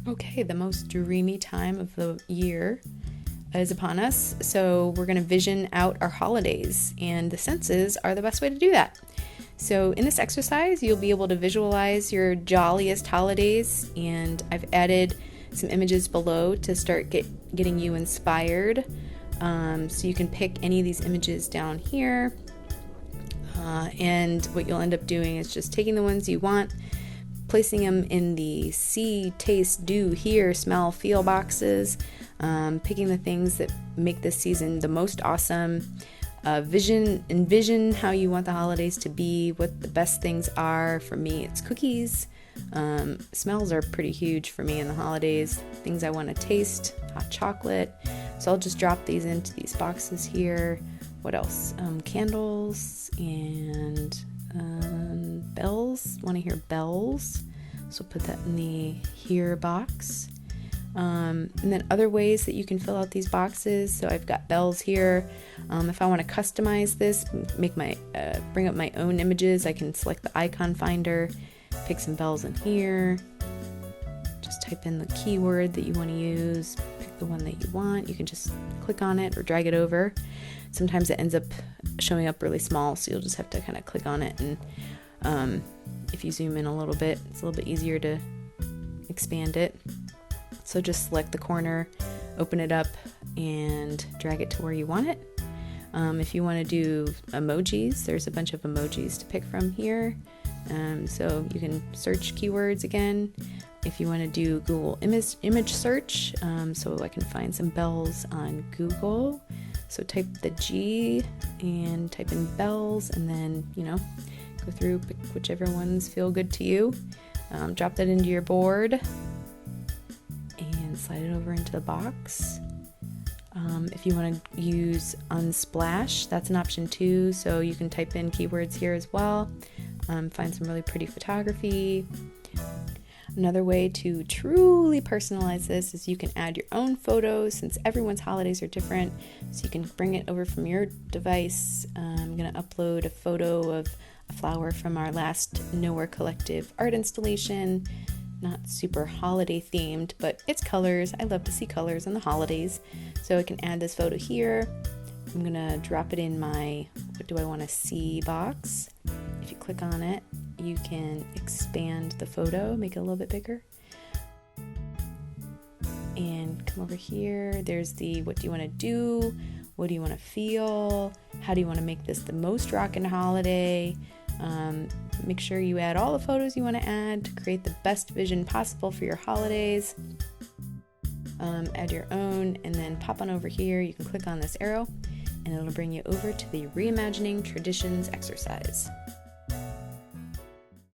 Okay, the most dreamy time of the year is upon us, so we're going to vision out our holidays, and the senses are the best way to do that. So in this exercise, you'll be able to visualize your jolliest holidays, and I've added some images below to start getting you inspired. So you can pick any of these images down here, and what you'll end up doing is just taking the ones you want, placing them in the see, taste, do, hear, smell, feel boxes, picking the things that make this season the most awesome. Envision how you want the holidays to be, what the best things are. For me, it's cookies. Smells are pretty huge for me in the holidays. Things I want to taste, hot chocolate. So I'll just drop these into these boxes here. What else? Candles and bells. Want to hear bells, so put that in the here box. And then other ways that you can fill out these boxes. So I've got bells here. If I want to customize this, bring up my own images, I can select the icon finder, pick some bells in here, just type in the keyword that you want to use, pick the one that you want. You can just click on it or drag it over. Sometimes it ends up showing up really small, so you'll just have to kind of click on it, and if you zoom in a little bit, it's a little bit easier to expand it. So just select the corner, open it up, and drag it to where you want it. If you want to do emojis, there's a bunch of emojis to pick from here. So you can search keywords again. If you want to do Google image search, so I can find some bells on Google. So type the G and type in bells, and then, go through, pick whichever ones feel good to you. Drop that into your board and slide it over into the box. If you want to use Unsplash, that's an option too. So you can type in keywords here as well. Find some really pretty photography. Another way to truly personalize this is you can add your own photos, since everyone's holidays are different. So you can bring it over from your device. I'm going to upload a photo of a flower from our last Nowhere Collective art installation. Not super holiday themed, but it's colors. I love to see colors on the holidays. So I can add this photo here. I'm going to drop it in my what do I want to see box. If you click on it, you can expand the photo, make it a little bit bigger. And come over here. There's the what do you want to do? What do you want to feel? How do you want to make this the most rockin' holiday? Make sure you add all the photos you want to add to create the best vision possible for your holidays. Add your own, and then pop on over here. You can click on this arrow, and it'll bring you over to the Reimagining Traditions exercise.